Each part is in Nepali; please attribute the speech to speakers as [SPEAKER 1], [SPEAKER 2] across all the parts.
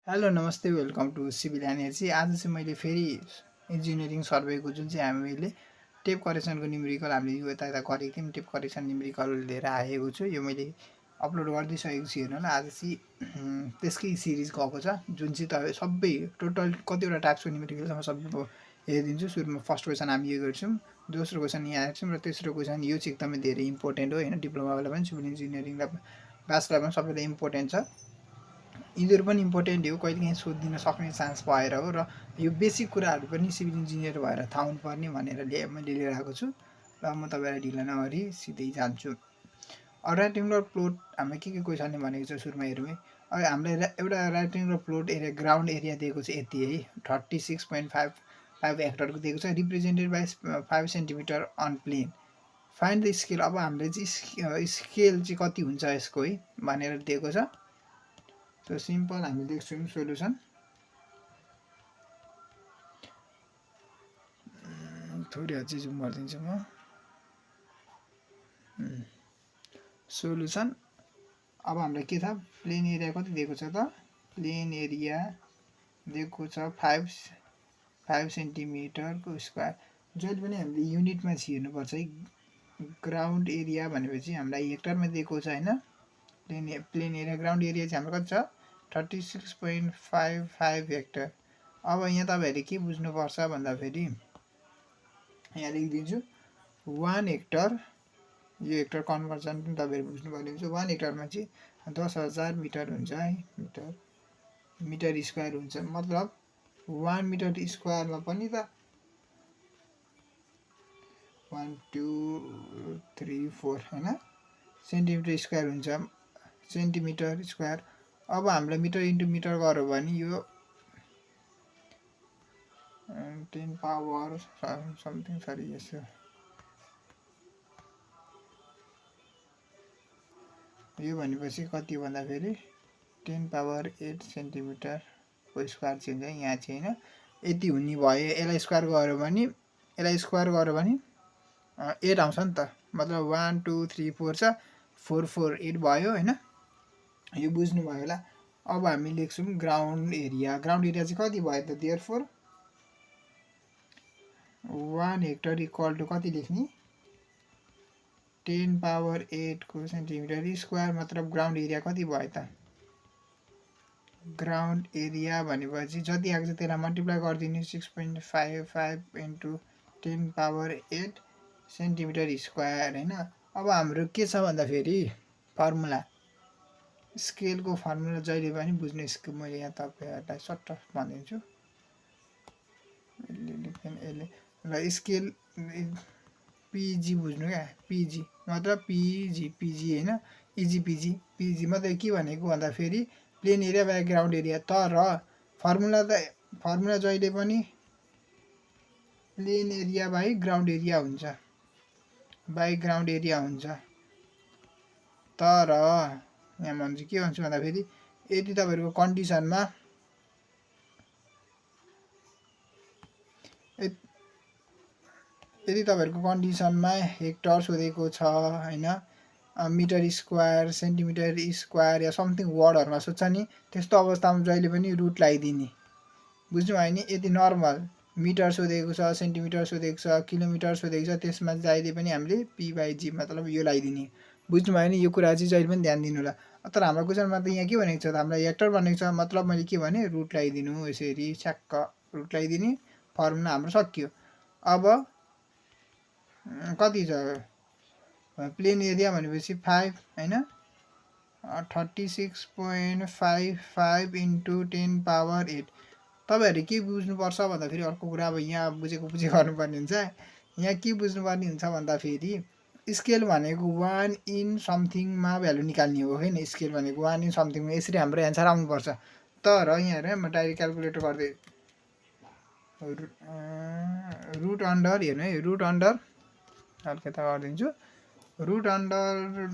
[SPEAKER 1] हेलो नमस्ते वेलकम टु सिभिल एनर्जी। आज चाहिँ मैले फेरि इन्जिनियरिङ सर्वेको जुन चाहिँ हामीले टेप करेक्सनको न्युमेरिकल हामीले यो यता गरेको थियौँ, टेप करेक्सन न्युमेरिकल लिएर आएको छु। यो मैले अपलोड गरिदिइसकेको छु, हेर्नु न। आज चाहिँ त्यसकै सिरिज गएको छ, जुन चाहिँ तपाईँ सबै टोटल कतिवटा टाइप्सको न्युमेरिकल छ म सबै हेरिदिन्छु। सुरुमा फर्स्ट क्वेसन हामी यो गर्छौँ, दोस्रो क्वेसन यहाँ हेर्छौँ, र तेस्रो क्वेसन यो चाहिँ एकदमै धेरै इम्पोर्टेन्ट हो होइन, डिप्लोमावाला पनि सिभिल इन्जिनियरिङलाई ब्याचलर पनि सबैलाई इम्पोर्टेन्ट छ। यिनीहरू पनि इम्पोर्टेन्ट हो, कहिलेकाहीँ सोधिदिन सक्ने चान्स भएर हो, र यो बेसिक कुराहरू पनि सिभिल इन्जिनियर भएर थाहा हुनुपर्ने भनेर मैले लिएर आएको छु। र म तपाईँलाई ढिला नगरी सिधै जान्छु। रेक्टेङ्गुलर प्लोट हामीलाई के क्वेसनले भनेको छ, सुरुमा हेरौँ है। अब हामीलाई एउटा rectangular plot area ground area दिएको छ यति है, 36.55 हेक्टरको दिएको छ, represented by 5 centimetre on plane. Find the scale. अब हामीले चाहिँ स्केल चाहिँ कति हुन्छ यसको है भनेर दिएको छ। सो सिम्पल हामी लेख्छौँ सोल्युसन। थोरै अझै जुम गरिदिन्छु म। सोल्युसन। अब हामीलाई के छ, प्लेन एरिया कति दिएको छ त, प्लेन एरिया दिएको छ 5 सेन्टिमिटरको स्क्वायर। जहिले पनि हामीले युनिटमा हेर्नुपर्छ है। ग्राउन्ड एरिया भनेपछि हामीलाई हेक्टरमा दिएको छ होइन। प्लेन एरिया ग्राउन्ड एरिया चाहिँ हाम्रो कति छ, 36.55 हेक्टर। अब यहाँ तपाईँहरूले के बुझ्नुपर्छ भन्दाखेरि यहाँ लेखिदिन्छु 1 हेक्टर, यो हेक्टर कन्भर्जन पनि तपाईँहरू बुझ्नुपर्ने हुन्छ। 1 हेक्टरमा चाहिँ 10,000 मिटर हुन्छ है, मिटर स्क्वायर हुन्छ। मतलब 1 मिटर स्क्वायरमा पनि त 1 2 3 4 होइन सेन्टिमिटर स्क्वायर हुन्छ, सेन्टिमिटर स्क्वायर। अब हामीलाई मिटर इन्टु मिटर गऱ्यो भने यो 10 पावर समथिङ, सरी यसो यो भनेपछि कति भन्दाखेरि 10 पावर 8 सेन्टिमिटरको स्क्वायर चाहिँ हुन्छ यहाँ चाहिँ होइन। यति हुने भयो। यसलाई स्क्वायर गऱ्यो भने 8 आउँछ नि त। मतलब 1 2 3 4 छ, 4 4 8 भयो होइन। यो बुझ्नुभयो होला। अब हामी लेख्छौँ ग्राउन्ड एरिया। ग्राउन्ड एरिया चाहिँ कति भयो त, देयरफोर 1 हेक्टर इक्वल टु कति लेख्ने, 10 पावर 8 को सेन्टिमिटर स्क्वायर। मतलब ग्राउन्ड एरिया कति भयो त, ग्राउन्ड एरिया भनेपछि जति आएको छ त्यसलाई मल्टिप्लाई गरिदिनु, 6.55 इन्टु 10 पावर 8 सेन्टिमिटर स्क्वायर होइन। अब हाम्रो के छ भन्दाखेरि फर्मुला, स्केलको फर्मुला जहिले पनि बुझ्ने। मैले यहाँ तपाईँहरूलाई सट्ट भनिदिन्छु, ल स्केल पिजी बुझ्नु क्या, पिजी मतलब पिजी होइन, पिजी मतलब के भनेको भन्दाखेरि plane area by ground area. तर फर्मुला जहिले पनि plane area by ground area हुन्छ, तर यहाँ भन्छु के भन्छु भन्दाखेरि यदि तपाईँहरूको कन्डिसनमा हेक्टर सोधेको छ होइन, मिटर स्क्वायर, सेन्टिमिटर स्क्वायर या समथिङ वर्डहरूमा सोध्छ नि, त्यस्तो अवस्थामा जहिले पनि रुट लगाइदिने। बुझ्नुभयो नि। यदि नर्मल मिटर सोधेको छ, सेन्टिमिटर सोधेको छ, किलोमिटर सोधेको छ, त्यसमा जहिले पनि हामीले p/g मतलब यो लगाइदिने। बुझ्नुभयो नि। यो कुरा चाहिँ जहिले पनि ध्यान दिनु होला। तर हाम्रो क्वेसनमा त यहाँ के भनेको छ त, हामीलाई हेक्टर भनेको छ, मतलब मैले के भने रुट लगाइदिनु, यसरी छ्याक्क रुट लगाइदिने, फर्मुला हाम्रो सक्यो। अब कति छ, प्लेन एरिया भनेपछि 5 होइन, 36.55 इन्टु 10 पावर 8। तपाईँहरू के बुझ्नुपर्छ भन्दाखेरि अर्को कुरा, अब यहाँ बुझेको गर्नुपर्ने हुन्छ। यहाँ के बुझ्नुपर्ने हुन्छ भन्दाखेरि स्केल भनेको 1 इन समथिङमा भ्यालु निकाल्ने हो होइन। स्केल भनेको 1 इन समथिङमा, यसरी हाम्रो एन्सर आउनुपर्छ। तर यहाँ हेर, म डाइरेक्ट क्यालकुलेटर गर्दै रुट अन्डर हेर्नु है, रुट अन्डर हल्का गरिदिन्छु, root under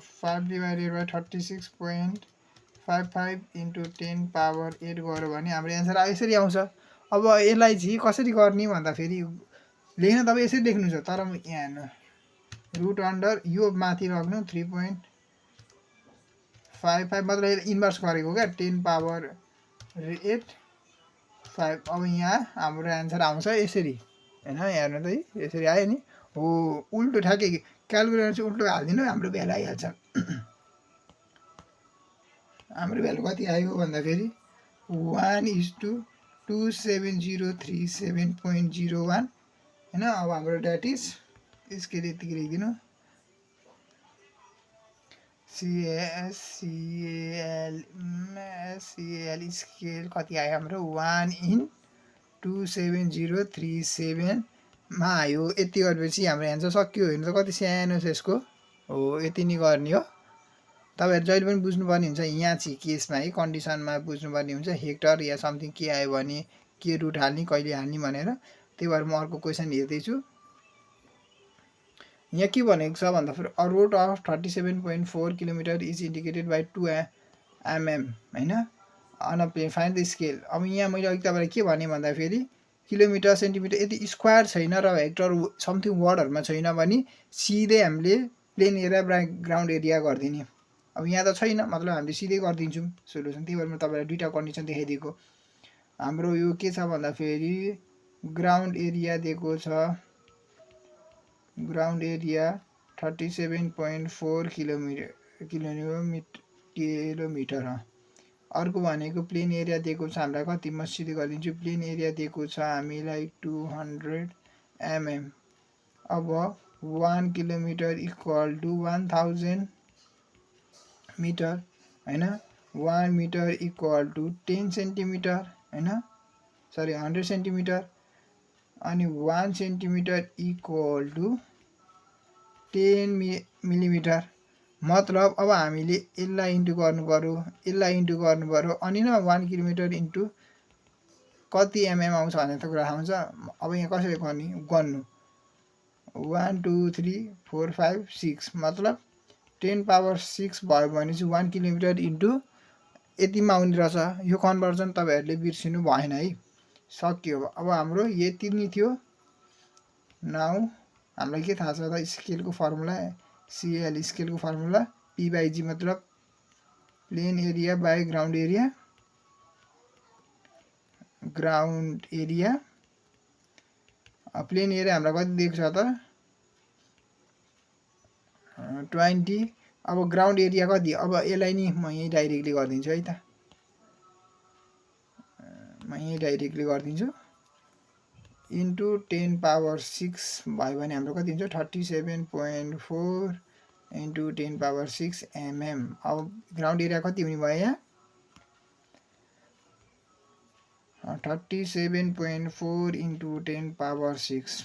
[SPEAKER 1] 5 divided by 36.55 into 10 power 8 गऱ्यो भने हाम्रो एन्सर यसरी आउँछ। अब यसलाई चाहिँ कसरी गर्ने भन्दाखेरि लेख्न तपाईँ यसरी लेख्नुहुन्छ, तर यहाँ हेर्नु, रुट अन्डर यो माथि राख्नु 3.55 मतलब इन्भर्स गरेको क्या, 10 पावर 8.5। अब यहाँ हाम्रो एन्सर आउँछ यसरी होइन, हेर्नु त यसरी आयो नि। हो उल्टो ठ्याक्कै क्यालकुलेटर चाहिँ उल्टो हालिदिनु, हाम्रो भ्यालु आइहाल्छ। हाम्रो भ्यालु कति आयो भन्दाखेरि 1:2737.01 होइन। अब हाम्रो द्याट इज स्केल यतिकै लेखिदिनु, सिएल स्केल कति आयो हाम्रो 1:2737मा आयो। यति गरेपछि हाम्रो एन्सर सक्यो। हेर्नु त कति सानो छ यसको। हो यति नै गर्ने हो। तपाईँहरू जहिले पनि बुझ्नुपर्ने हुन्छ यहाँ चाहिँ केसमा है, कन्डिसनमा बुझ्नुपर्ने हुन्छ। हेक्टर या समथिङ के आयो भने के रुट हाल्ने कहिले हाल्ने भनेर। त्यही भएर म अर्को क्वेसन हेर्दैछु। यहाँ के भनेको छ भन्दाखेरि a road of 37.4 kilometre is indicated by 2 mm होइन, on a plane find the scale. अब यहाँ मैले अघि तपाईँलाई के भने भन्दाखेरि किलोमिटर सेन्टिमिटर यदि स्क्वायर छैन र हेक्टर समथिङ वर्डहरूमा छैन भने सिधै हामीले प्लेन एरिया ग्राउन्ड एरिया गरिदिने। अब यहाँ त छैन, मतलब हामीले सिधै गरिदिन्छौँ सोल्युसन। त्यही भएर म तपाईँलाई दुईवटा कन्डिसन देखाइदिएको। हाम्रो यो के छ भन्दाखेरि ग्राउन्ड एरिया दिएको छ, ग्राउन्ड एरिया 37.4 किलोमिटर। अर्को भनेको प्लेन एरिया दिएको छ हामीलाई कति, म सिधै गरिदिन्छु। प्लेन एरिया दिएको छ हामीलाई 200 mm। अब 1 किलोमिटर इक्वल टु 1000 मिटर होइन। 1 मिटर इक्वल टु 10 सेन्टिमिटर होइन, सरी 100 सेन्टिमिटर। अनि 1 सेन्टिमिटर इक्वल टु 10 मिलिमिटर। मतलब अब हामीले यसलाई इन्टु गर्नु पर्यो, यसलाई इन्टु गर्नु पर्यो, अनि न 1 किलोमिटर इन्टु कति एमएम आउँछ भन्ने त कुरा आउँछ। अब यहाँ कसरी गर्ने गर्नु, 1 2 3 4 5 6 मतलब 10⁻6 भयो भने चाहिँ 1 किलोमिटर इन्टु यतिमा आउने रहेछ। यो कन्भर्जन तपाईँहरूले बिर्सिनु भएन है। सक्यो। अब हाम्रो यति नै थियो। नाउ हामीलाई के थाहा छ त, स्केलको फर्मुला, सिएल स्केलको फर्मुला P/G मतलब plane area by ground area. Ground area plane area हामीलाई कति दिएको छ त 20। अब ग्राउन्ड एरिया कति, अब यसलाई नि म यहीँ डाइरेक्टली गरिदिन्छु है त, म यहीँ डाइरेक्टली गरिदिन्छु। इन्टु 10⁻6 भयो भने हाम्रो कति हुन्छ 37.4 इन्टु 10⁻6 mm। अब ग्राउन्ड एरिया कति हुने भयो यहाँ 37.4 इन्टु 10⁻6,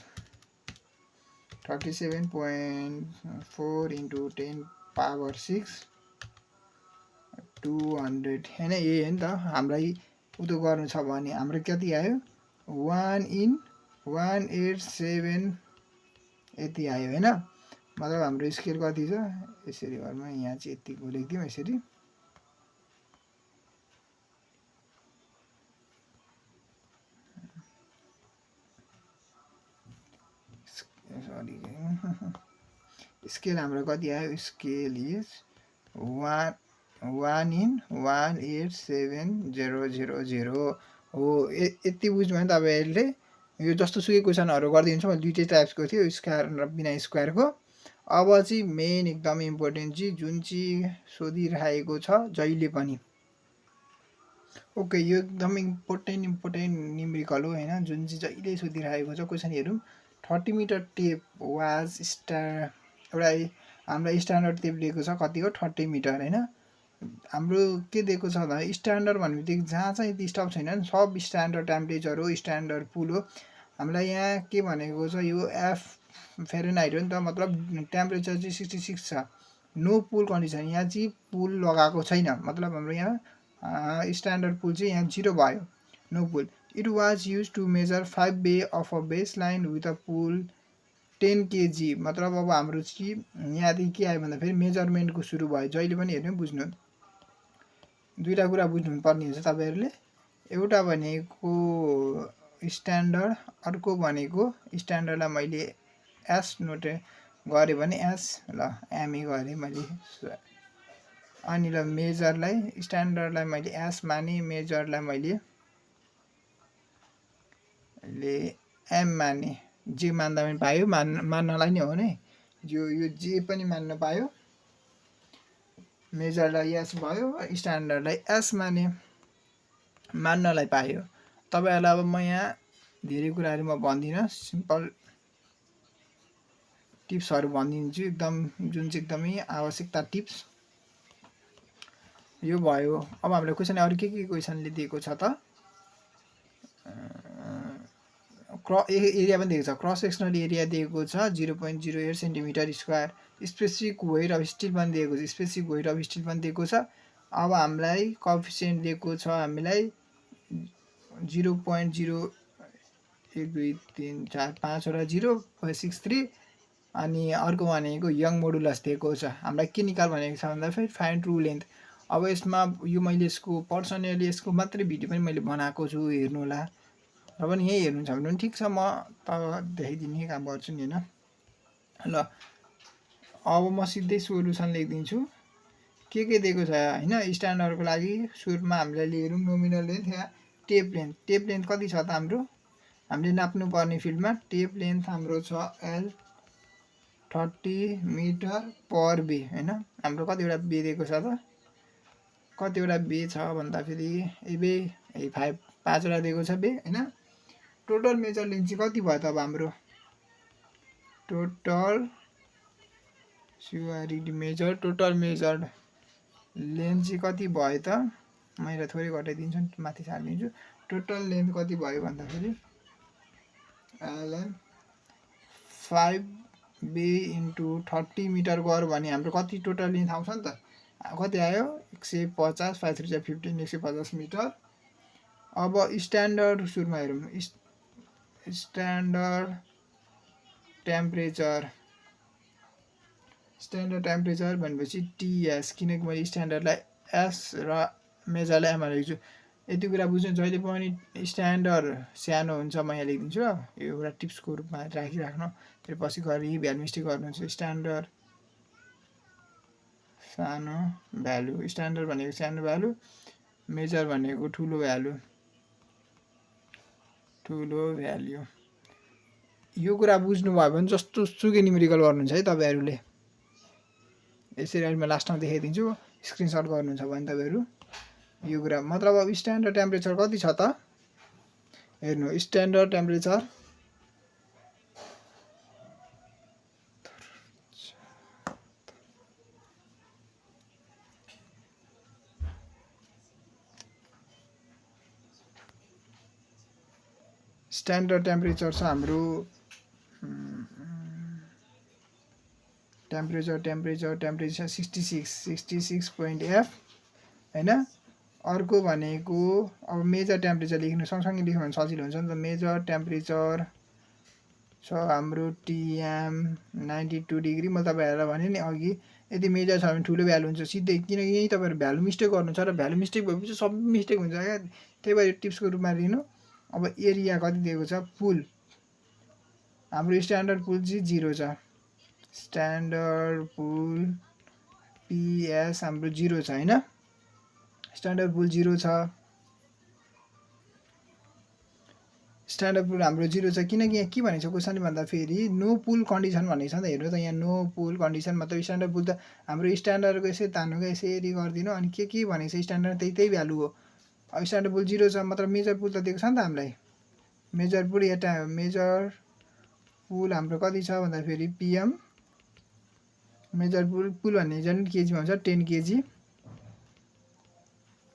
[SPEAKER 1] 37.4 इन्टु 10⁻6 200 होइन। यही हो नि त हामीलाई उतो गर्नु छ भने हाम्रो कति आयो 1/187 यति आयो होइन। मतलब हाम्रो स्केल कति छ यसरी घरमा यहाँ चाहिँ यतिको लेखिदिउँ यसरी। सरी स्केल हाम्रो कति आयो, स्केल इज 1/187,000 हो। यति बुझ्नु भने तपाईँहरूले यो जस्तो सुकै क्वेसनहरू गरिदिन्छु। मैले दुईटै टाइप्सको थियो, स्क्वायर र बिना स्क्वायरको। अब चाहिँ मेन एकदम इम्पोर्टेन्ट चाहिँ जुन चाहिँ सोधिरहेको छ जहिले पनि, ओके यो एकदम इम्पोर्टेन्ट न्युमेरिकल हो होइन, जुन चाहिँ जहिले सोधिरहेको छ क्वेसन हेरौँ। 30 मिटर टेप वाज एउटा हामीलाई स्ट्यान्डर्ड टेप दिएको छ कति हो 30 मिटर होइन। हाम्रो के दिएको छ भन्दा स्ट्यान्डर्ड भन्ने बित्तिकै जहाँ चाहिँ यति स्टप छैन नि सब स्ट्यान्डर्ड टेम्परेचर हो, स्ट्यान्डर्ड पुल हो। हामीलाई यहाँ के भनेको छ यो एफ फेरेनहाइट हो नि त, मतलब टेम्परेचर चाहिँ 66 छ। नो पुल कन्डिसन, यहाँ चाहिँ पुल लगाएको छैन, मतलब हाम्रो यहाँ स्ट्यान्डर्ड पुल चाहिँ यहाँ 0 भयो, no pull. It was used to measure 5 bay of a base line with a pull 10 kg। मतलब अब हाम्रो चाहिँ यहाँदेखि के आयो भन्दाखेरि मेजरमेन्टको सुरु भयो। जहिले पनि हेर्नु बुझ्नु, दुईवटा कुरा बुझ्नु पर्ने हुन्छ तपाईँहरूले। एउटा भनेको स्ट्यान्डर्ड, अर्को भनेको स्ट्यान्डर्डलाई मैले एस नोट गरेँ भने एस ल एमए गरेँ मैले अनि ल मेजरलाई स्ट्यान्डर्डलाई मैले एस माने, मेजरलाई मैले एम माने। जे मान्दा पनि पायो, मान्नलाई नै हो नि, यो जे पनि मान्न पायो। मेजरलाई एस भयो, स्ट्यान्डर्डलाई एस माने, मान्नलाई पायो। तपाईँहरूलाई अब म यहाँ धेरै कुराहरू म भन्दिनँ, सिम्पल टिप्सहरू भनिदिन्छु, एकदम जुन चाहिँ एकदमै आवश्यकता टिप्स यो भयो। अब हामीलाई क्वेसन अरू के क्वेसनले दिएको छ त, एरिया पनि दिएको छ। क्रस सेक्सनल एरिया दिएको छ 0.08 centimetre square. Specific weight of steel पनि दिएको छ, स्पेसिफिक वेट अफ स्टिल पनि दिएको छ। अब हामीलाई कोएफिसिएन्ट दिएको छ, हामीलाई 0.0 1 2 3 4 5वटा 0.63 अनि अर्को भनेको यङ मोडुलस दिएको छ। हामीलाई के निकाल भनेको छ भन्दा फेरि फाइन्ड ट्रु लेन्थ। अब यसमा यो मैले यसको पर्सनली यसको मात्रै भिडियो पनि मैले बनाएको छु, हेर्नु होला। र पनि यही हेर्नुहुन्छ भने पनि ठिक छ, म त देखाइदिने काम गर्छु नि होइन। ल अब म सिधै सोलुसन लेखिदिन्छु। के दिएको छ होइन। स्ट्यान्डर्डको लागि सुरुमा हामीले हेरौँ नोमिनल लेन्थ या टेप लेन्थ। टेप लेन्थ कति छ त हाम्रो, हामीले नाप्नुपर्ने फिल्डमा टेप लेन्थ हाम्रो छ एल 30 मिटर पर बे होइन। हाम्रो कतिवटा बे दिएको छ त, कतिवटा बे छ भन्दाखेरि बे 5वटा दिएको छ बे होइन। टोटल मेजर लेन्थ चाहिँ कति भयो त अब हाम्रो, total measure total measured length चाहिँ कति भयो त, मैले थोरै घटाइदिन्छु, माथि सारिदिन्छु। टोटल लेन्थ कति भयो भन्दाखेरि एलएन 5 बे इन्टु 30 मिटर गऱ्यो भने हाम्रो कति टोटल लेन्थ आउँछ नि त, कति आयो 150, 5 3 जा 15, 150 मिटर। अब स्ट्यान्डर्ड सुरुमा हेरौँ, स्ट्यान्डर्ड टेम्परेचर भनेपछि टिएस, किनकि मैले स्ट्यान्डर्डलाई एस र मेजरलाई एम लेख्छु। यति कुरा बुझ्नु, जहिले पनि स्ट्यान्डर्ड सानो हुन्छ म यहाँ लेखिदिन्छु। यो एउटा टिप्सको रूपमा राखिराख्नु, फेरि पछि गएर यही भ्यालु मिस्टेक गर्नुहुन्छ। स्ट्यान्डर्ड सानो भ्यालु, स्ट्यान्डर्ड भनेको सानो भ्यालु, मेजर भनेको ठुलो भ्यालु। यो कुरा बुझ्नुभयो भने जस्तो सुकै न्युमेरिकल गर्नुहुन्छ है तपाईँहरूले। यसरी अहिले म लास्टमा देखाइदिन्छु, स्क्रिनसट गर्नुहुन्छ भने तपाईँहरू यो कुरा। मतलब अब स्ट्यान्डर्ड टेम्परेचर कति छ त हेर्नु। स्ट्यान्डर्ड टेम्परेचर छ हाम्रो टेम्परेचर 66.f होइन। अर्को भनेको अब मेजर टेम्परेचर लेख्नु, सँगसँगै लेख्नु भने सजिलो हुन्छ नि त। मेजर टेम्परेचर छ हाम्रो टिएम 92 डिग्री। म तपाईँहरूलाई भने नि अघि, यदि मेजर छ भने ठुलो भ्यालु हुन्छ सिधै, किनकि यहीँ तपाईँहरू भ्यालु मिस्टेक गर्नुहुन्छ र भ्यालु मिस्टेक भएपछि सब मिस्टेक हुन्छ क्या। त्यही भएर टिप्सको रूपमा लिनु। अब एरिया कति दिएको छ, पुल हाम्रो स्ट्यान्डर्ड पुल चाहिँ 0 छ। स्ट्यान्डर्ड पुल पिएस हाम्रो 0 छ होइन। स्ट्यान्डर्ड पुल 0 छ, स्ट्यान्डर्ड पुल हाम्रो 0 छ। किनकि यहाँ के भनेको छ क्वेसनले भन्दाखेरि नो पुल कन्डिसन भनेको छ नि त। हेर्नु त यहाँ नो पुल कन्डिसन, मतलब स्ट्यान्डर्ड पुल त हाम्रो स्ट्यान्डर्डको यसरी तान्नुको यसरी गरिदिनु, अनि के भनेको छ स्ट्यान्डर्ड त्यही भ्यालु हो। अब स्ट्यान्डर्ड पुल 0 छ, मतलब मेजर पुल त दिएको छ नि त हामीलाई। मेजर पुल हाम्रो कति छ भन्दाखेरि पिएम मेजर पुल भन्ने झन् केजीमा हुन्छ, 10 केजी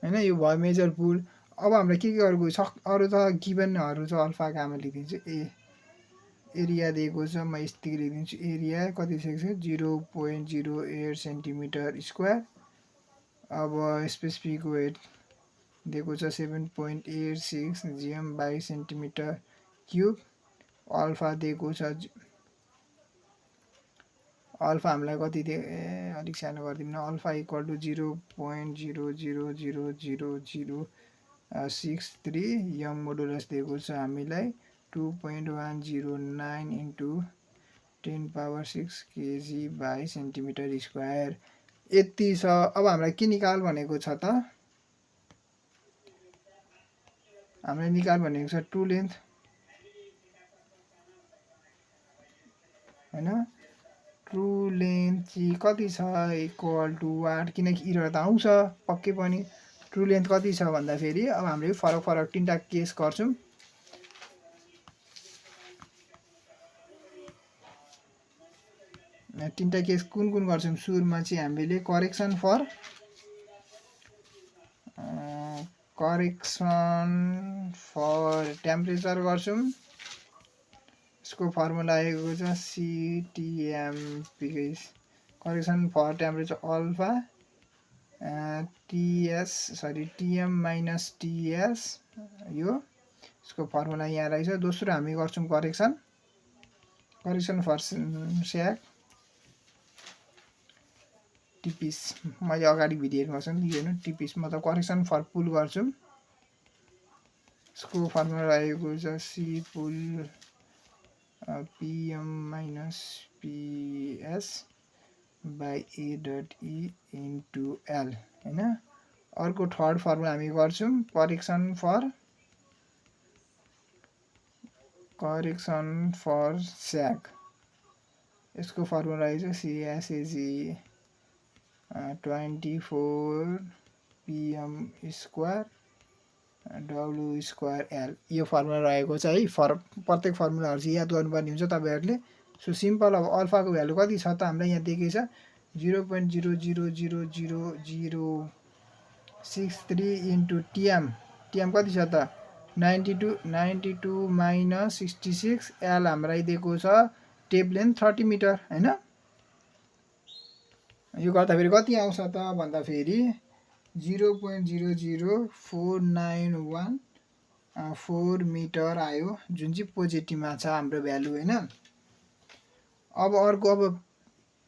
[SPEAKER 1] होइन। यो भयो मेजर पुल। अब हामीलाई के गरेको अरू त गिभनहरू छ, अल्फाको आमा लेखिदिन्छु। एरिया दिएको छ, म यतिकै लेखिदिन्छु। एरिया कति दिएको छ 0.08 सेन्टिमिटर स्क्वायर। अब स्पेसिफिक वेट दिएको छ 7.86 GM/सेन्टिमिटर क्युब। अल्फा दिएको छ, अल्फा हामीलाई कति दिए, अलिक सानो गरिदिउँ न। Alpha equal to 0.0000063 Young modulus दिएको छ हामीलाई 2.109 × 10⁻⁶ kg/सेन्टिमिटर स्क्वायर। यति छ। अब हामीलाई के निकाल भनेको छ त, हामीलाई निकाल भनेको छ ट्रु लेन्थ हैन। ट्रु लेन्थ चाहिँ कति छ इक्वल टु वाट, किनकि इरर त आउँछ पक्कै पनि। ट्रु लेन्थ कति छ भन्दाखेरि अब हामीले फरक फरक तीनटा केस गर्छौँ। तीनटा केस कुन कुन गर्छौँ, सुरुमा चाहिँ हामीले करेक्सन फर टेम्परेचर गर्छौँ। यसको फर्मुला आएको छ CTM, correction for temperature alpha TM minus TS, यो यसको फर्मुला यहाँ रहेछ। दोस्रो हामी गर्छौँ करेक्सन फर स्याक टिपिस, मैले अगाडि भिडियोमा गर्छु नि हेर्नु, टिपिस मतलब करेक्सन फर पुल गर्छौँ। यसको फर्मुला रहेको छ C pull PM minus PS by A dot E into L हैन। अर्को थर्ड फर्मुला हामी गर्छौँ करेक्सन फर स्याक, यसको फर्मुला रहेछ CSAG 24 PM square W square L, यो फर्मुला रहेको छ है। प्रत्येक फर्मुलाहरू चाहिँ याद गर्नुपर्ने हुन्छ तपाईँहरूले। सो सिम्पल अब अल्फाको भ्यालु कति छ त हामीलाई यहाँ दिएकै छ 0.000063 इन्टु TM कति छ त 92 माइनस 66, L हामीलाई दिएको छ टेप लेन्थ 30 मिटर हैन। यो गर्दाखेरि कति आउँछ त भन्दाखेरि 0.00491 मिटर आयो, जुन चाहिँ पोजिटिभमा छ हाम्रो भ्यालु हैन। अब अर्को अब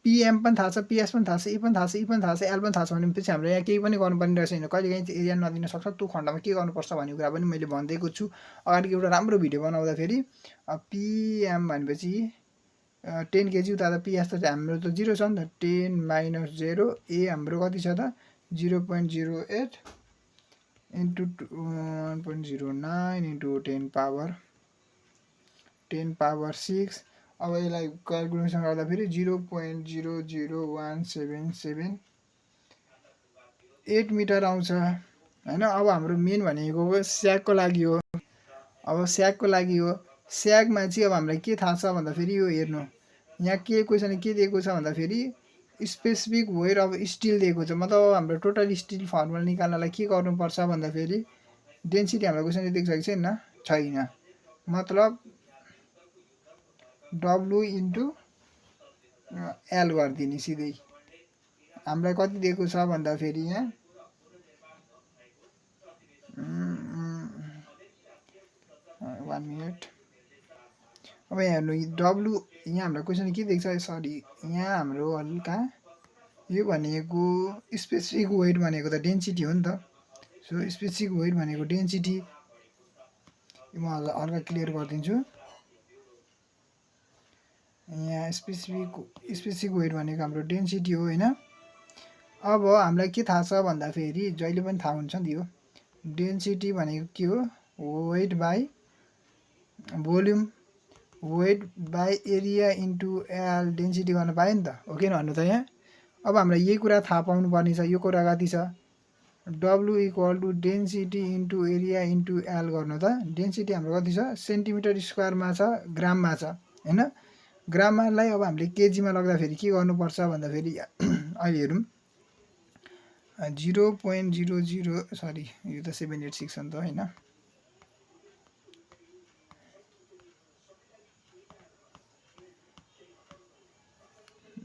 [SPEAKER 1] PM पनि थाहा छ, PS पनि थाहा छ, E पनि थाहा छ, E पनि थाहा छ, L पनि थाहा छ भनेपछि हाम्रो यहाँ केही पनि गर्नुपर्ने रहेछ हैन। कहिलेकाहीँ एरिया नदिन सक्छ, त्यो खण्डमा के गर्नुपर्छ भन्ने कुरा पनि मैले भनिदिएको छु अगाडि एउटा राम्रो भिडियो बनाउँदाखेरि। PM भनेपछि 10 kg, उता त PS त हाम्रो त 0 छ नि त, 10 माइनस 0, A हाम्रो कति छ त 0.08 इन्टु 1.09 इन्टु 10 पावर 6। अब यसलाई क्यालकुलेसन गर्दाखेरि 0.00177 मिटर आउँछ हैन। अब हाम्रो मेन भनेको स्याकको लागि हो। अब स्याकको लागि हो, स्याकमा चाहिँ अब हामीलाई के थाहा छ भन्दाखेरि यो हेर्नु, यहाँ के क्वेसन के दिएको छ भन्दाखेरि स्पेसिफिक वेट अफ स्टिल दिएको छ। मतलब हाम्रो टोटल स्टिल फर्मुला निकाल्नलाई के गर्नुपर्छ भन्दाखेरि डेन्सिटी हाम्रो क्वेसन दिएको छ कि छैन, मतलब W इन्टु L गरिदिने सिधै। हामीलाई कति दिएको छ भन्दाखेरि यहाँ 1 मिनट। अब यहाँ हेर्नु W, यहाँ हाम्रो क्वेसन के दिएको छ, सरी यहाँ हाम्रो हल्का यो भनेको स्पेसिफिक वेट भनेको त डेन्सिटी हो नि त। सो स्पेसिफिक वेट भनेको डेन्सिटी, म हल्का क्लियर गरिदिन्छु। यहाँ स्पेसिफिक वेट भनेको हाम्रो डेन्सिटी हो हैन। अब हामीलाई के थाहा छ भन्दाखेरि जहिले पनि थाहा हुन्छ नि, यो डेन्सिटी भनेको के हो, weight by volume, weight by area into L, density गर्न पायो नि त, हो कि भन्नु त यहाँ। अब हामीलाई यही कुरा थाहा पाउनु पर्ने छ, यो कुरा कति छ W equal to density into area into L गर्नु त। डेन्सिटी हाम्रो कति छ सेन्टिमिटर स्क्वायरमा छ, ग्राममा छ हैन। ग्रामलाई अब हामीले केजीमा लग्दाखेरि के गर्नुपर्छ भन्दाखेरि अहिले हेरौँ 0.00, सरी यो त 786 हो नि त हैन।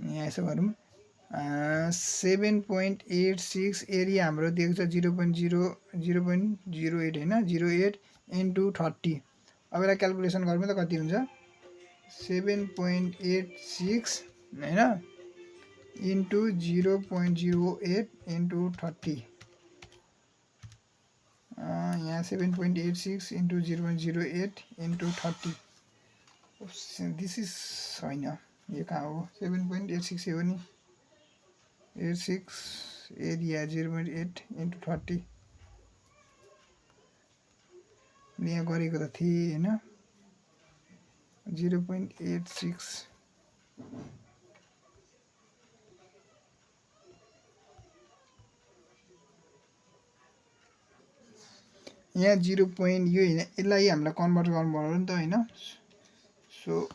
[SPEAKER 1] यहाँ यसो गरौँ 7.86, एरिया हाम्रो दिएको छ 0.08 हैन, 08 इन्टु 30। अब यसलाई क्यालकुलेसन गरौँ त कति हुन्छ 7.86 हैन इन्टु 0.08 इन्टु 30। यहाँ 7.86 इन्टु 0.08 इन्टु 30, दिस इज होइन, यो कहाँ हो 7.86 हो नि, 86 एरिया 0.8 into 30 यहाँ गरेको त थिएँ होइन 0.86 यहाँ 0 पोइन्ट यो होइन यसलाई हामीलाई कन्भर्ट गर्नुपर्यो नि त होइन सो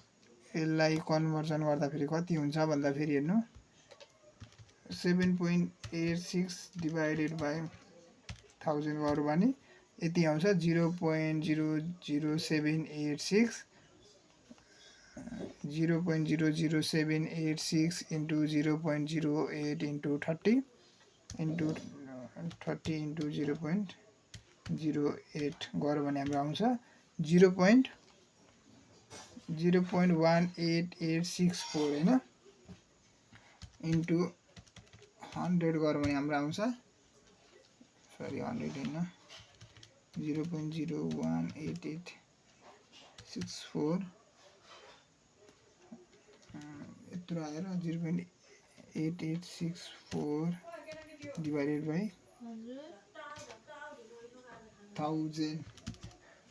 [SPEAKER 1] यसलाई कन्भर्जन गर्दाखेरि कति हुन्छ भन्दाखेरि हेर्नु 7.86 डिभाइडेड बाई 1000 गऱ्यो भने यति आउँछ 0.00786 0.00786 into 0.08 into 30 into 30 into 0.08 गऱ्यो भने हाम्रो आउँछ 0.18864 होइन इन्टु 100 गऱ्यो भने हाम्रो आउँछ सरी 100 होइन 0.01884 यत्रो आएर 0.8864 डिभाइडेड बाई 1000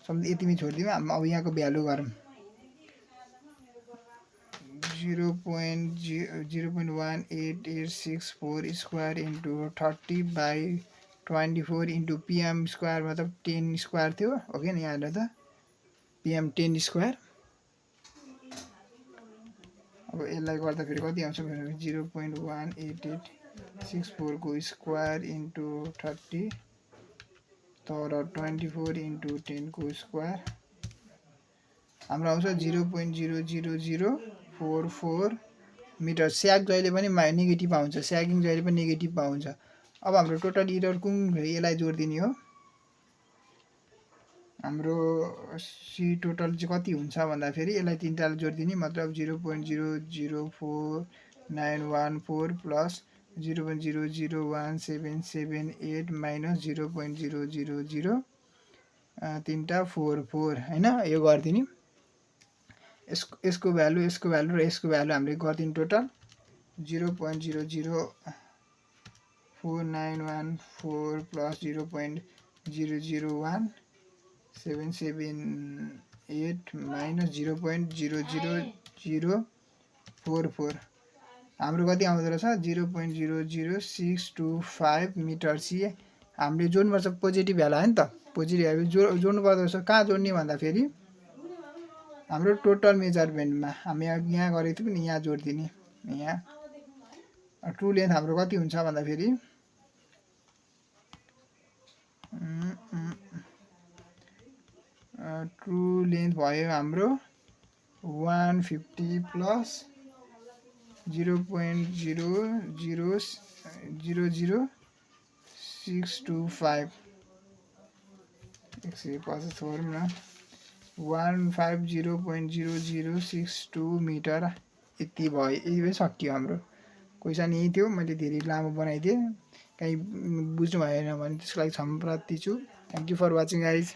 [SPEAKER 1] सम्झ यतिमै छोडिदिउँ अब यहाँको भ्यालु गरौँ 0.01884 square into 30 by 24 into PM square मतलब 10 स्क्वायर थियो हो कि यहाँ हेर्नु त पिएम 10 स्क्वायर अब यसलाई गर्दाखेरि कति आउँछ भने 0.18864 को स्क्वायर इन्टु 30 तर 24 इन्टु 10 को स्क्वायर हाम्रो आउँछ 0.00044 मिटर स्याग जहिले पनि नेगेटिभ आउँछ स्यागिङ जहिले पनि नेगेटिभ आउँछ अब हाम्रो टोटल इरर कुन यसलाई जोडिदिने हो हाम्रो सी टोटल चाहिँ कति हुन्छ भन्दाखेरि यसलाई तीनटाले जोडिदिने मतलब 0.004914 प्लस 0.001778 माइनस 0.000 तीनटा 44 हैन यो गर्दिने यसको भ्यालु र यसको भ्यालु हामीले गर्दिने टोटल 0.04914 प्लस 0.001778 माइनस 0.00044 हाम्रो कति आउँदो रहेछ 0.00625 मिटर सी हामीले जोड्नुपर्छ पोजिटिभ भ्यालु हैन त पोजिटिभ भ्यालु जोड्नु पर्दो रहेछ कहाँ जोड्ने भन्दाखेरि हाम्रो टोटल मेजरमेन्टमा हामी यहाँ गरेको थियौं नि यहाँ जोड्दिने यहाँ ट्रु लेन्थ हाम्रो कति हुन्छ भन्दाखेरि ट्रु लेन्थ भयो हाम्रो 150 प्लस 0.00625 150.0062 मिटर यति भयो यही सक्यो हाम्रो क्वेसन यही थियो मैले धेरै लामो बनाइदिएँ कहीँ बुझ्नु भएन भने त्यसको लागि क्षमा प्रार्थी छु thank you for watching guys